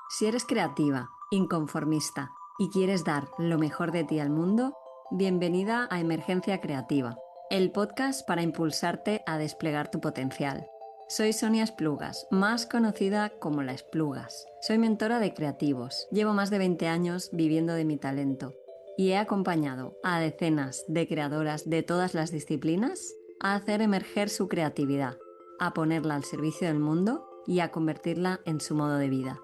Si eres creativa, inconformista y quieres dar lo mejor de ti al mundo, bienvenida a Emergencia Creativa, el podcast para impulsarte a desplegar tu potencial. Soy Sonia Esplugas, más conocida como La Esplugas. Soy mentora de creativos. Llevo más de 20 años viviendo de mi talento y he acompañado a decenas de creadoras de todas las disciplinas a hacer emerger su creatividad, a ponerla al servicio del mundo y a convertirla en su modo de vida.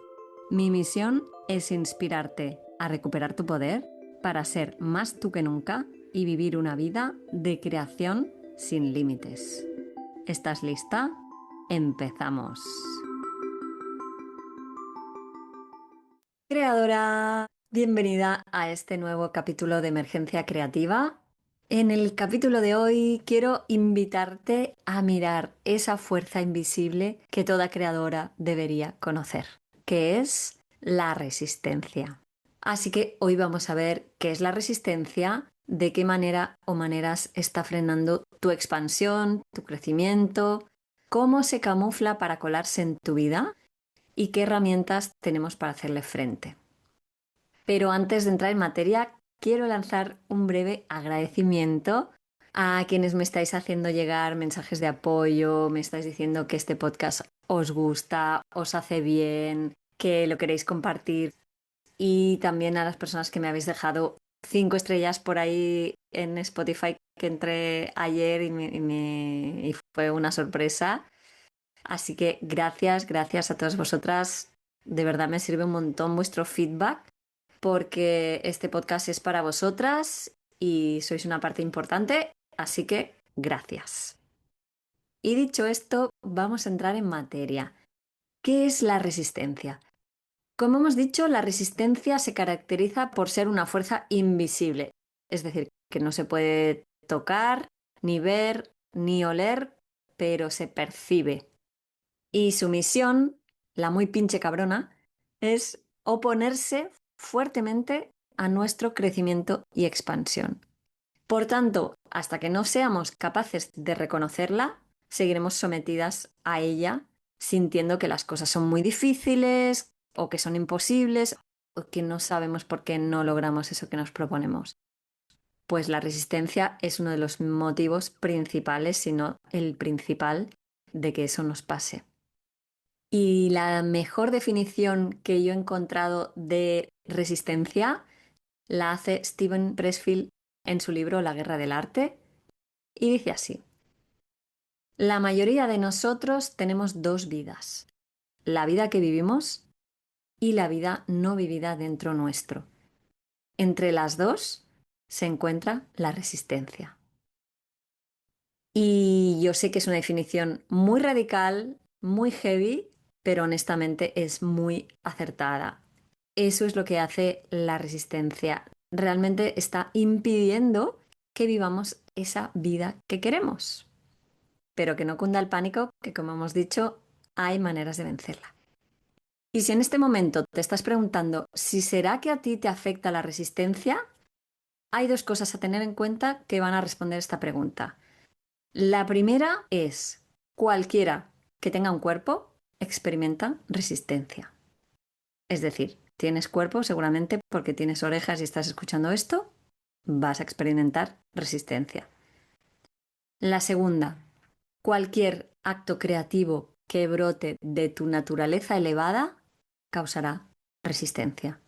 Mi misión es inspirarte a recuperar tu poder para ser más tú que nunca y vivir una vida de creación sin límites. ¿Estás lista? ¡Empezamos! Creadora, bienvenida a este nuevo capítulo de Emergencia Creativa. En el capítulo de hoy quiero invitarte a mirar esa fuerza invisible que toda creadora debería conocer, que es la resistencia. Así que hoy vamos a ver qué es la resistencia, de qué manera o maneras está frenando tu expansión, tu crecimiento, cómo se camufla para colarse en tu vida y qué herramientas tenemos para hacerle frente. Pero antes de entrar en materia, quiero lanzar un breve agradecimiento a quienes me estáis haciendo llegar mensajes de apoyo, me estáis diciendo que este podcast os gusta, os hace bien, que lo queréis compartir, y también a las personas que me habéis dejado 5 estrellas por ahí en Spotify, que entré ayer y fue una sorpresa. Así que gracias a todas vosotras. De verdad me sirve un montón vuestro feedback porque este podcast es para vosotras y sois una parte importante, así que gracias. Y dicho esto, vamos a entrar en materia. ¿Qué es la resistencia? Como hemos dicho, la resistencia se caracteriza por ser una fuerza invisible, es decir, que no se puede tocar, ni ver, ni oler, pero se percibe. Y su misión, la muy pinche cabrona, es oponerse fuertemente a nuestro crecimiento y expansión. Por tanto, hasta que no seamos capaces de reconocerla, seguiremos sometidas a ella, sintiendo que las cosas son muy difíciles o que son imposibles o que no sabemos por qué no logramos eso que nos proponemos. Pues la resistencia es uno de los motivos principales, si no el principal, de que eso nos pase. Y la mejor definición que yo he encontrado de resistencia la hace Steven Pressfield en su libro La guerra del arte y dice así: la mayoría de nosotros tenemos dos vidas, la vida que vivimos y la vida no vivida dentro nuestro. Entre las dos se encuentra la resistencia. Y yo sé que es una definición muy radical, muy heavy, pero honestamente es muy acertada. Eso es lo que hace la resistencia. Realmente está impidiendo que vivamos esa vida que queremos. Pero que no cunda el pánico, que como hemos dicho, hay maneras de vencerla. Y si en este momento te estás preguntando si será que a ti te afecta la resistencia, hay dos cosas a tener en cuenta que van a responder esta pregunta. La primera es: cualquiera que tenga un cuerpo experimenta resistencia. Es decir, tienes cuerpo seguramente porque tienes orejas y estás escuchando esto, vas a experimentar resistencia. La segunda: cualquier acto creativo que brote de tu naturaleza elevada causará resistencia.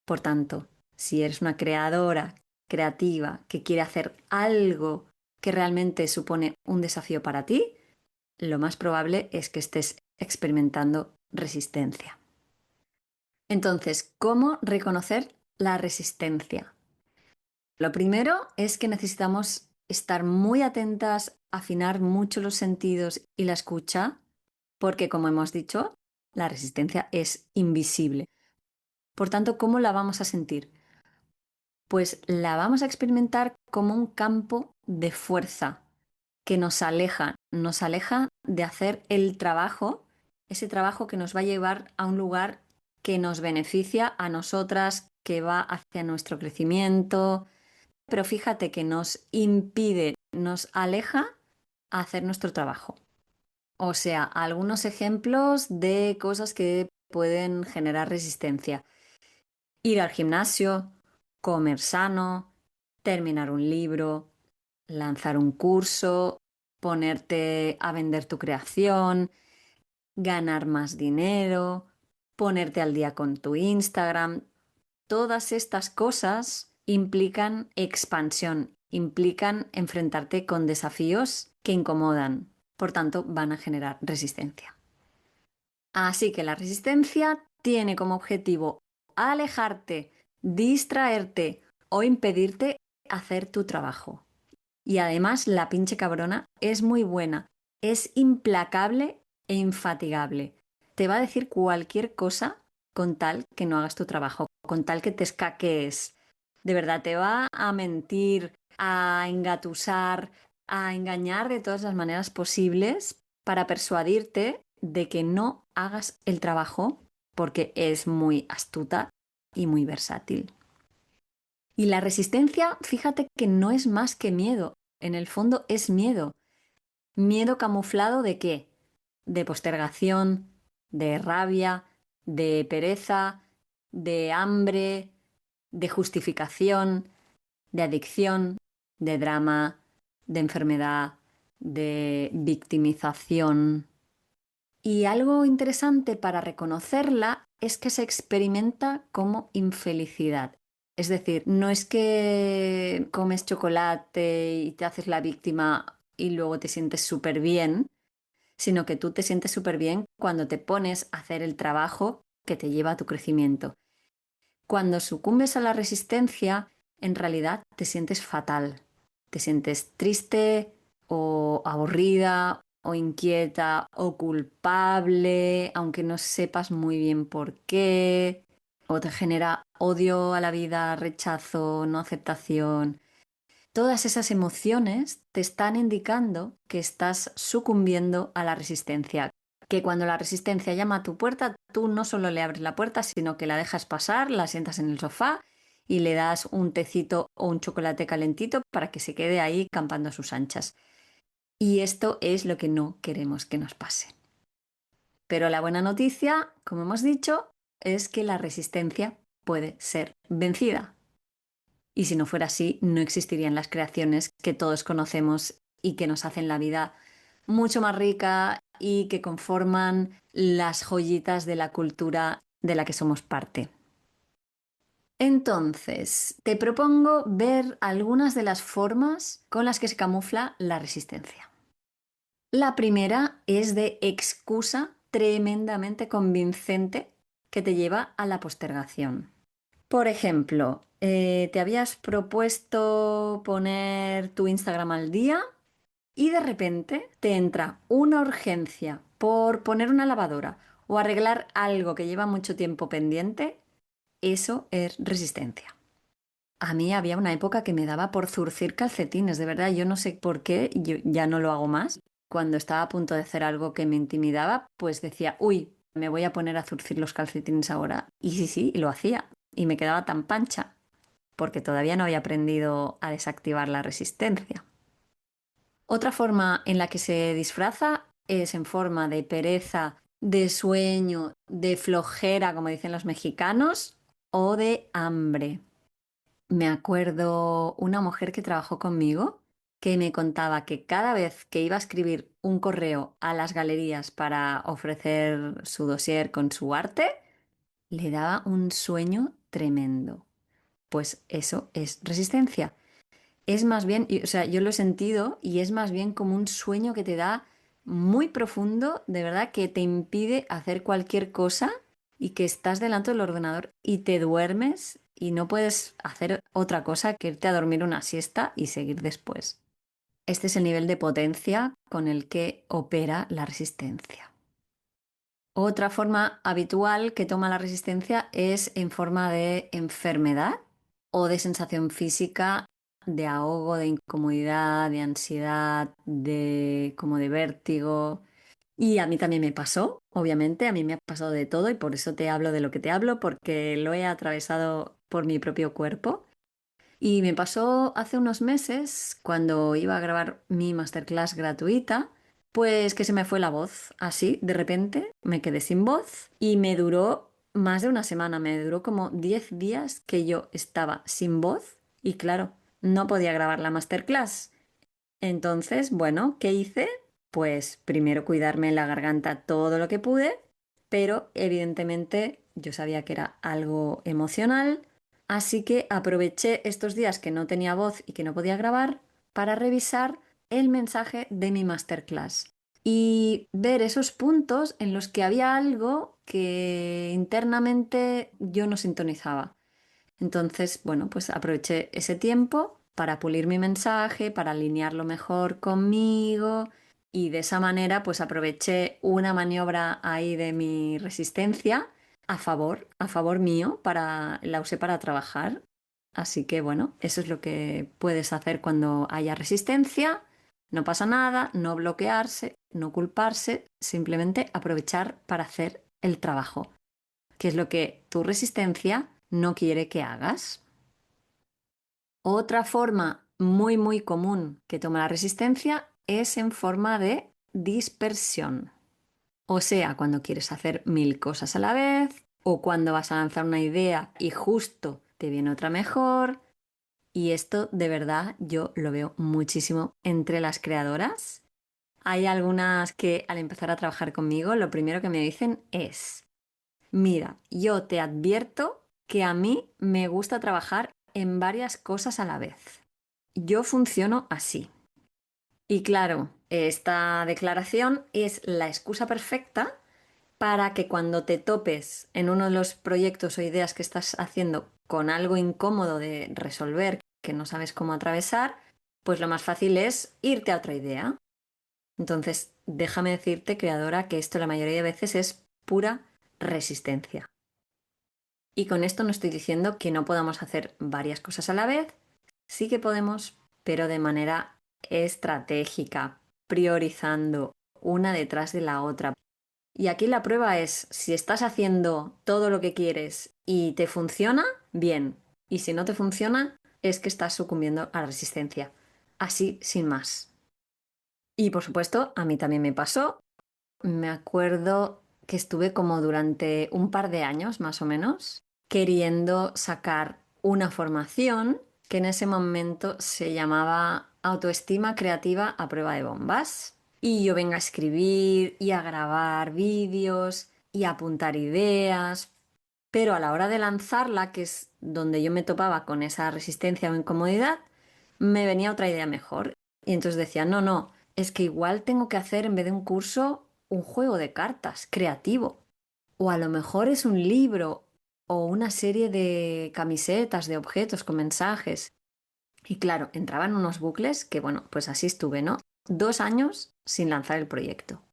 Por tanto, si eres una creadora creativa que quiere hacer algo que realmente supone un desafío para ti, lo más probable es que estés experimentando resistencia. Entonces, ¿cómo reconocer la resistencia? Lo primero es que necesitamos estar muy atentas, afinar mucho los sentidos y la escucha, porque como hemos dicho, la resistencia es invisible. Por tanto, ¿cómo la vamos a sentir? Pues la vamos a experimentar como un campo de fuerza que nos aleja de hacer el trabajo, ese trabajo que nos va a llevar a un lugar que nos beneficia a nosotras, que va hacia nuestro crecimiento, pero fíjate que nos impide, nos aleja a hacer nuestro trabajo. O sea, algunos ejemplos de cosas que pueden generar resistencia. Ir al gimnasio, comer sano, terminar un libro, lanzar un curso, ponerte a vender tu creación, ganar más dinero, ponerte al día con tu Instagram. Todas estas cosas implican expansión, implican enfrentarte con desafíos que incomodan, por tanto van a generar resistencia. Así que la resistencia tiene como objetivo alejarte, distraerte o impedirte hacer tu trabajo. Y además la pinche cabrona es muy buena, es implacable e infatigable. Te va a decir cualquier cosa con tal que no hagas tu trabajo, con tal que te escaquees. De verdad, te va a mentir, a engatusar, a engañar de todas las maneras posibles para persuadirte de que no hagas el trabajo porque es muy astuta y muy versátil. Y la resistencia, fíjate que no es más que miedo. En el fondo es miedo. ¿Miedo camuflado de qué? De postergación, de rabia, de pereza, de hambre, de justificación, de adicción, de drama, de enfermedad, de victimización. Y algo interesante para reconocerla es que se experimenta como infelicidad. Es decir, no es que comes chocolate y te haces la víctima y luego te sientes súper bien, sino que tú te sientes súper bien cuando te pones a hacer el trabajo que te lleva a tu crecimiento. Cuando sucumbes a la resistencia, en realidad te sientes fatal. Te sientes triste o aburrida o inquieta o culpable, aunque no sepas muy bien por qué. O te genera odio a la vida, rechazo, no aceptación. Todas esas emociones te están indicando que estás sucumbiendo a la resistencia, que cuando la resistencia llama a tu puerta, tú no solo le abres la puerta, sino que la dejas pasar, la sientas en el sofá y le das un tecito o un chocolate calentito para que se quede ahí campando a sus anchas. Y esto es lo que no queremos que nos pase. Pero la buena noticia, como hemos dicho, es que la resistencia puede ser vencida. Y si no fuera así, no existirían las creaciones que todos conocemos y que nos hacen la vida mucho más rica y que conforman las joyitas de la cultura de la que somos parte. Entonces, te propongo ver algunas de las formas con las que se camufla la resistencia. La primera es de excusa tremendamente convincente que te lleva a la postergación. Por ejemplo, te habías propuesto poner tu Instagram al día y de repente te entra una urgencia por poner una lavadora o arreglar algo que lleva mucho tiempo pendiente. Eso es resistencia. A mí había una época que me daba por zurcir calcetines, de verdad, yo no sé por qué, yo ya no lo hago más. Cuando estaba a punto de hacer algo que me intimidaba, pues decía, uy, me voy a poner a zurcir los calcetines ahora. Y sí, sí, y lo hacía. Y me quedaba tan pancha, porque todavía no había aprendido a desactivar la resistencia. Otra forma en la que se disfraza es en forma de pereza, de sueño, de flojera, como dicen los mexicanos, o de hambre. Me acuerdo una mujer que trabajó conmigo que me contaba que cada vez que iba a escribir un correo a las galerías para ofrecer su dossier con su arte, le daba un sueño tremendo. Pues eso es resistencia. Es más bien, o sea, yo lo he sentido y es más bien como un sueño que te da muy profundo, de verdad, que te impide hacer cualquier cosa y que estás delante del ordenador y te duermes y no puedes hacer otra cosa que irte a dormir una siesta y seguir después. Este es el nivel de potencia con el que opera la resistencia. Otra forma habitual que toma la resistencia es en forma de enfermedad o de sensación física de ahogo, de incomodidad, de ansiedad, de como de vértigo. Y a mí también me pasó, obviamente, a mí me ha pasado de todo y por eso te hablo de lo que te hablo, porque lo he atravesado por mi propio cuerpo. Y me pasó hace unos meses cuando iba a grabar mi masterclass gratuita. Pues que se me fue la voz, así, de repente, me quedé sin voz y me duró más de una semana, me duró como 10 días que yo estaba sin voz y claro, no podía grabar la masterclass. Entonces, bueno, ¿qué hice? Pues primero cuidarme la garganta todo lo que pude, pero evidentemente yo sabía que era algo emocional, así que aproveché estos días que no tenía voz y que no podía grabar para revisar el mensaje de mi masterclass y ver esos puntos en los que había algo que internamente yo no sintonizaba. Entonces, bueno, pues aproveché ese tiempo para pulir mi mensaje, para alinearlo mejor conmigo y de esa manera pues aproveché una maniobra ahí de mi resistencia a favor mío, la usé para trabajar. Así que bueno, eso es lo que puedes hacer cuando haya resistencia. No pasa nada, no bloquearse, no culparse, simplemente aprovechar para hacer el trabajo, que es lo que tu resistencia no quiere que hagas. Otra forma muy común que toma la resistencia es en forma de dispersión. O sea, cuando quieres hacer 1000 cosas a la vez o cuando vas a lanzar una idea y justo te viene otra mejor. Y esto de verdad yo lo veo muchísimo entre las creadoras. Hay algunas que al empezar a trabajar conmigo lo primero que me dicen es: mira, yo te advierto que a mí me gusta trabajar en varias cosas a la vez. Yo funciono así. Y claro, esta declaración es la excusa perfecta para que cuando te topes en uno de los proyectos o ideas que estás haciendo con algo incómodo de resolver, que no sabes cómo atravesar, pues lo más fácil es irte a otra idea. Entonces, déjame decirte, creadora, que esto la mayoría de veces es pura resistencia. Y con esto no estoy diciendo que no podamos hacer varias cosas a la vez, sí que podemos, pero de manera estratégica, priorizando una detrás de la otra. Y aquí la prueba es, si estás haciendo todo lo que quieres y te funciona, bien. Y si no te funciona, es que estás sucumbiendo a la resistencia. Así, sin más. Y por supuesto, a mí también me pasó. Me acuerdo que estuve como durante un par de años, más o menos, queriendo sacar una formación que en ese momento se llamaba Autoestima Creativa a Prueba de Bombas. Y yo venga a escribir y a grabar vídeos y a apuntar ideas, pero a la hora de lanzarla, que es donde yo me topaba con esa resistencia o incomodidad, me venía otra idea mejor. Y entonces decía, no, no, es que igual tengo que hacer en vez de un curso un juego de cartas creativo. O a lo mejor es un libro o una serie de camisetas, de objetos con mensajes. Y claro, entraba en unos bucles que, bueno, pues así estuve, ¿no? 2 años sin lanzar el proyecto.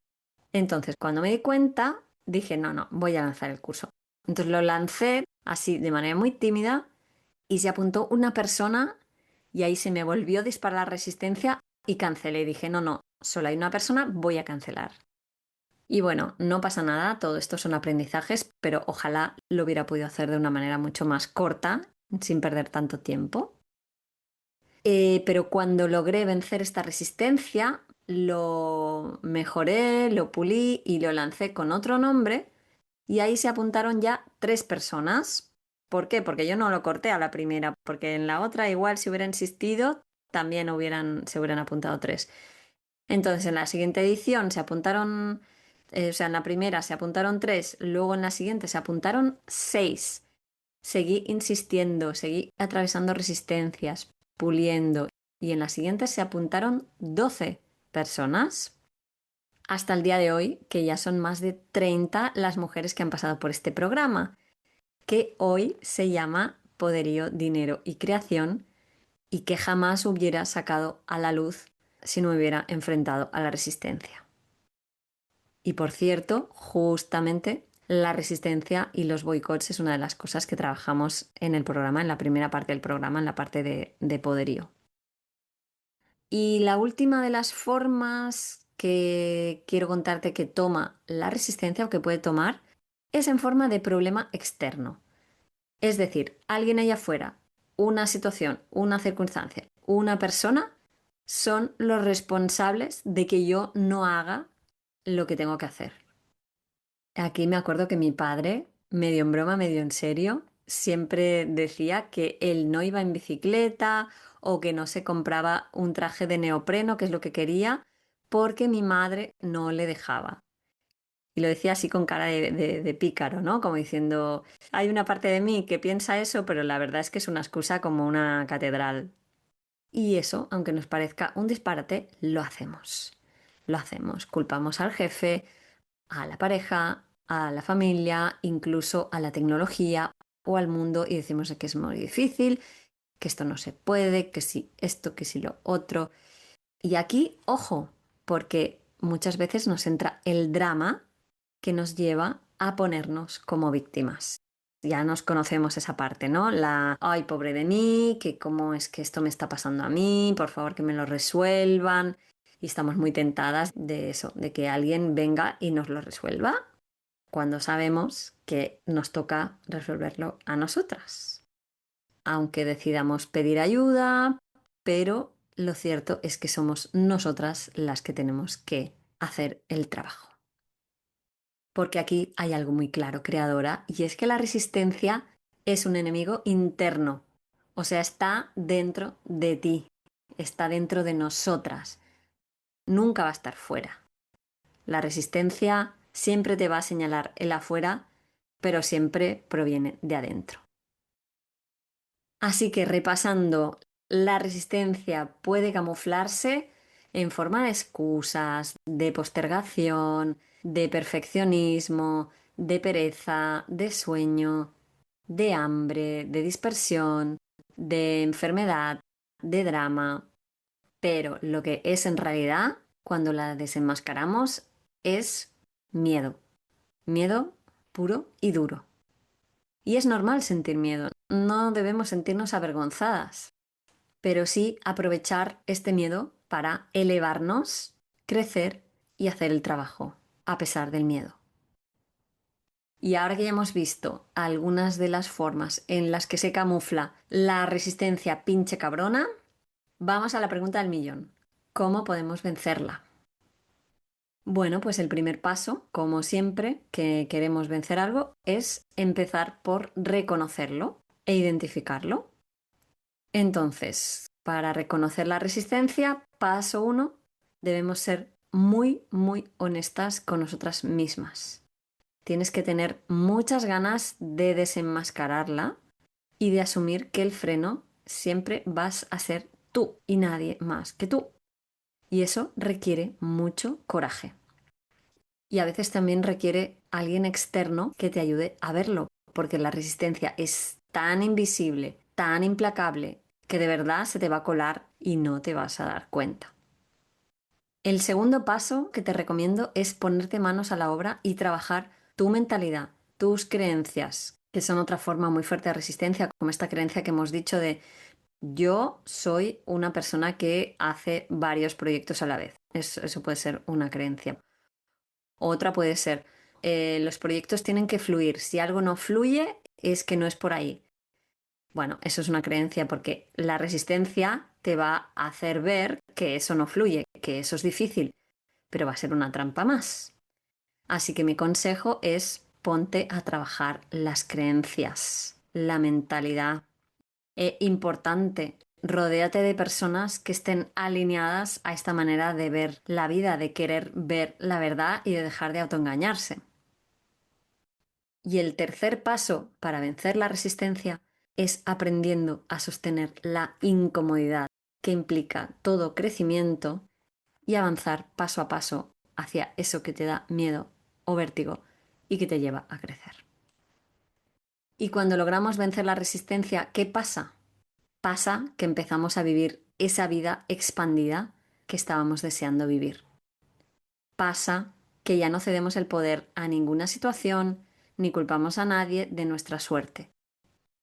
Entonces, cuando me di cuenta, dije, no, no, voy a lanzar el curso. Entonces lo lancé así de manera muy tímida y se apuntó una persona y ahí se me volvió a disparar la resistencia y cancelé. Dije, no, no, solo hay una persona, voy a cancelar. Y bueno, no pasa nada, todo esto son aprendizajes, pero ojalá lo hubiera podido hacer de una manera mucho más corta, sin perder tanto tiempo. Pero cuando logré vencer esta resistencia, lo mejoré, lo pulí y lo lancé con otro nombre y ahí se apuntaron ya 3 personas. ¿Por qué? Porque yo no lo corté a la primera, porque en la otra igual si hubiera insistido también se hubieran apuntado 3. Entonces en la siguiente edición se apuntaron, o sea, en la primera se apuntaron 3, luego en la siguiente se apuntaron 6. Seguí insistiendo, seguí atravesando resistencias, puliendo y en la siguiente se apuntaron 12 personas. Hasta el día de hoy, que ya son más de 30 las mujeres que han pasado por este programa, que hoy se llama Poderío, Dinero y Creación y que jamás hubiera sacado a la luz si no me hubiera enfrentado a la resistencia. Y por cierto, justamente la resistencia y los boicots es una de las cosas que trabajamos en el programa, en la primera parte del programa, en la parte de poderío. Y la última de las formas que quiero contarte que toma la resistencia o que puede tomar es en forma de problema externo. Es decir, alguien allá afuera, una situación, una circunstancia, una persona son los responsables de que yo no haga lo que tengo que hacer. Aquí me acuerdo que mi padre, medio en broma, medio en serio, siempre decía que él no iba en bicicleta o que no se compraba un traje de neopreno, que es lo que quería, porque mi madre no le dejaba. Y lo decía así con cara de pícaro, ¿no? Como diciendo, hay una parte de mí que piensa eso, pero la verdad es que es una excusa como una catedral. Y eso, aunque nos parezca un disparate, lo hacemos. Lo hacemos. Culpamos al jefe, a la pareja, a la familia, incluso a la tecnología o al mundo y decimos que es muy difícil, que esto no se puede, que sí esto, que sí lo otro. Y aquí, ojo, porque muchas veces nos entra el drama que nos lleva a ponernos como víctimas. Ya nos conocemos esa parte, ¿no? Ay, pobre de mí, que cómo es que esto me está pasando a mí, por favor que me lo resuelvan. Y estamos muy tentadas de eso, de que alguien venga y nos lo resuelva cuando sabemos que nos toca resolverlo a nosotras. Aunque decidamos pedir ayuda, pero lo cierto es que somos nosotras las que tenemos que hacer el trabajo. Porque aquí hay algo muy claro, creadora, y es que la resistencia es un enemigo interno, o sea, está dentro de ti, está dentro de nosotras, nunca va a estar fuera. La resistencia siempre te va a señalar el afuera, pero siempre proviene de adentro. Así que repasando, la resistencia puede camuflarse en forma de excusas, de postergación, de perfeccionismo, de pereza, de sueño, de hambre, de dispersión, de enfermedad, de drama. Pero lo que es en realidad, cuando la desenmascaramos, es miedo. Miedo puro y duro. Y es normal sentir miedo, no debemos sentirnos avergonzadas, pero sí aprovechar este miedo para elevarnos, crecer y hacer el trabajo, a pesar del miedo. Y ahora que ya hemos visto algunas de las formas en las que se camufla la resistencia pinche cabrona, vamos a la pregunta del millón. ¿Cómo podemos vencerla? Bueno, pues el primer paso, como siempre que queremos vencer algo, es empezar por reconocerlo e identificarlo. Entonces, para reconocer la resistencia, paso uno, debemos ser muy, muy honestas con nosotras mismas. Tienes que tener muchas ganas de desenmascararla y de asumir que el freno siempre vas a ser tú y nadie más que tú. Y eso requiere mucho coraje. Y a veces también requiere alguien externo que te ayude a verlo, porque la resistencia es tan invisible, tan implacable, que de verdad se te va a colar y no te vas a dar cuenta. El segundo paso que te recomiendo es ponerte manos a la obra y trabajar tu mentalidad, tus creencias, que son otra forma muy fuerte de resistencia, como esta creencia que hemos dicho de yo soy una persona que hace varios proyectos a la vez. Eso puede ser una creencia. Otra puede ser, los proyectos tienen que fluir. Si algo no fluye, es que no es por ahí. Bueno, eso es una creencia porque la resistencia te va a hacer ver que eso no fluye, que eso es difícil, pero va a ser una trampa más. Así que mi consejo es ponte a trabajar las creencias, la mentalidad. Importante, rodéate de personas que estén alineadas a esta manera de ver la vida, de querer ver la verdad y de dejar de autoengañarse. Y el tercer paso para vencer la resistencia es aprendiendo a sostener la incomodidad que implica todo crecimiento y avanzar paso a paso hacia eso que te da miedo o vértigo y que te lleva a crecer. Y cuando logramos vencer la resistencia, ¿qué pasa? Pasa que empezamos a vivir esa vida expandida que estábamos deseando vivir. Pasa que ya no cedemos el poder a ninguna situación ni culpamos a nadie de nuestra suerte.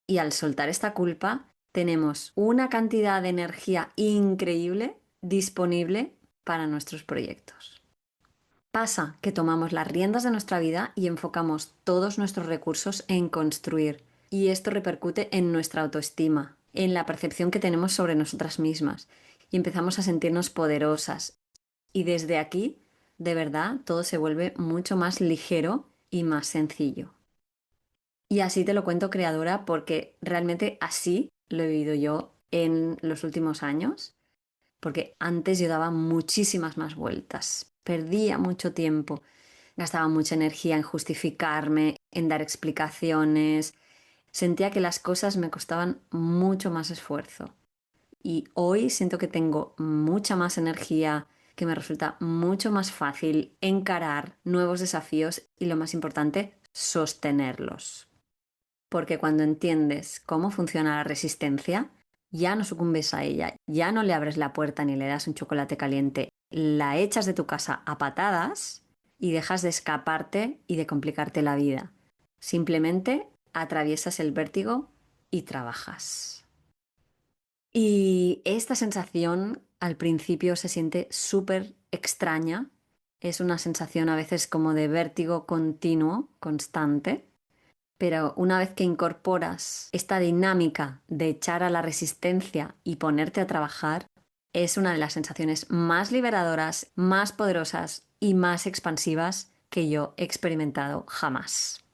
Y al soltar esta culpa, tenemos una cantidad de energía increíble disponible para nuestros proyectos. Pasa que tomamos las riendas de nuestra vida y enfocamos todos nuestros recursos en construir. Y esto repercute en nuestra autoestima, en la percepción que tenemos sobre nosotras mismas. y empezamos a sentirnos poderosas. Y desde aquí, de verdad, todo se vuelve mucho más ligero y más sencillo. Y así te lo cuento, creadora, porque realmente así lo he vivido yo en los últimos años, porque antes yo daba muchísimas más vueltas, perdía mucho tiempo, gastaba mucha energía en justificarme, en dar explicaciones, sentía que las cosas me costaban mucho más esfuerzo. Y hoy siento que tengo mucha más energía, que me resulta mucho más fácil encarar nuevos desafíos y, lo más importante, sostenerlos. Porque cuando entiendes cómo funciona la resistencia, ya no sucumbes a ella, ya no le abres la puerta ni le das un chocolate caliente, la echas de tu casa a patadas y dejas de escaparte y de complicarte la vida. Simplemente atraviesas el vértigo y trabajas. Y esta sensación al principio se siente súper extraña. Es una sensación a veces como de vértigo continuo, constante. Pero una vez que incorporas esta dinámica de echar a la resistencia y ponerte a trabajar, es una de las sensaciones más liberadoras, más poderosas y más expansivas que yo he experimentado jamás.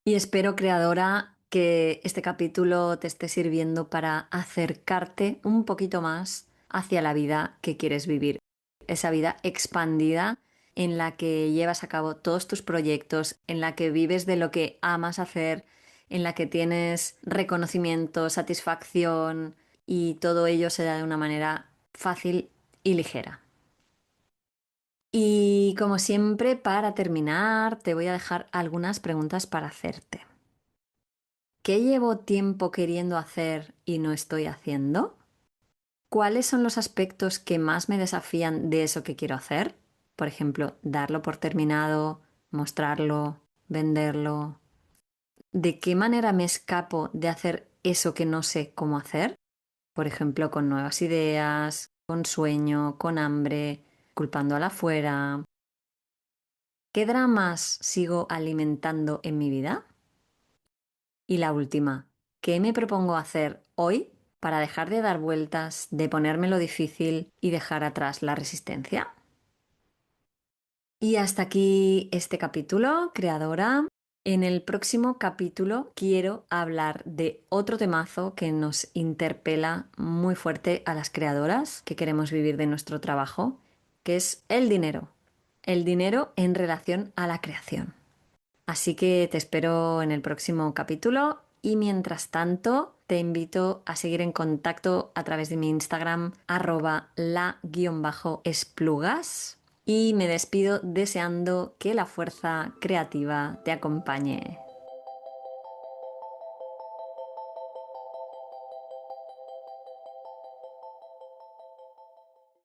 Y espero, creadora, que este capítulo te esté sirviendo para acercarte un poquito más hacia la vida que quieres vivir. Esa vida expandida en la que llevas a cabo todos tus proyectos, en la que vives de lo que amas hacer, en la que tienes reconocimiento, satisfacción y todo ello se da de una manera fácil y ligera. Y como siempre, para terminar, te voy a dejar algunas preguntas para hacerte. ¿Qué llevo tiempo queriendo hacer y no estoy haciendo? ¿Cuáles son los aspectos que más me desafían de eso que quiero hacer? Por ejemplo, darlo por terminado, mostrarlo, venderlo. ¿De qué manera me escapo de hacer eso que no sé cómo hacer? Por ejemplo, con nuevas ideas, con sueño, con hambre, culpando a la fuera. ¿Qué dramas sigo alimentando en mi vida? Y la última, ¿qué me propongo hacer hoy para dejar de dar vueltas, de ponérmelo difícil y dejar atrás la resistencia? Y hasta aquí este capítulo, creadora. En el próximo capítulo quiero hablar de otro temazo que nos interpela muy fuerte a las creadoras que queremos vivir de nuestro trabajo, que es el dinero. El dinero en relación a la creación. Así que te espero en el próximo capítulo y mientras tanto te invito a seguir en contacto a través de mi Instagram @la_esplugas y me despido deseando que la fuerza creativa te acompañe.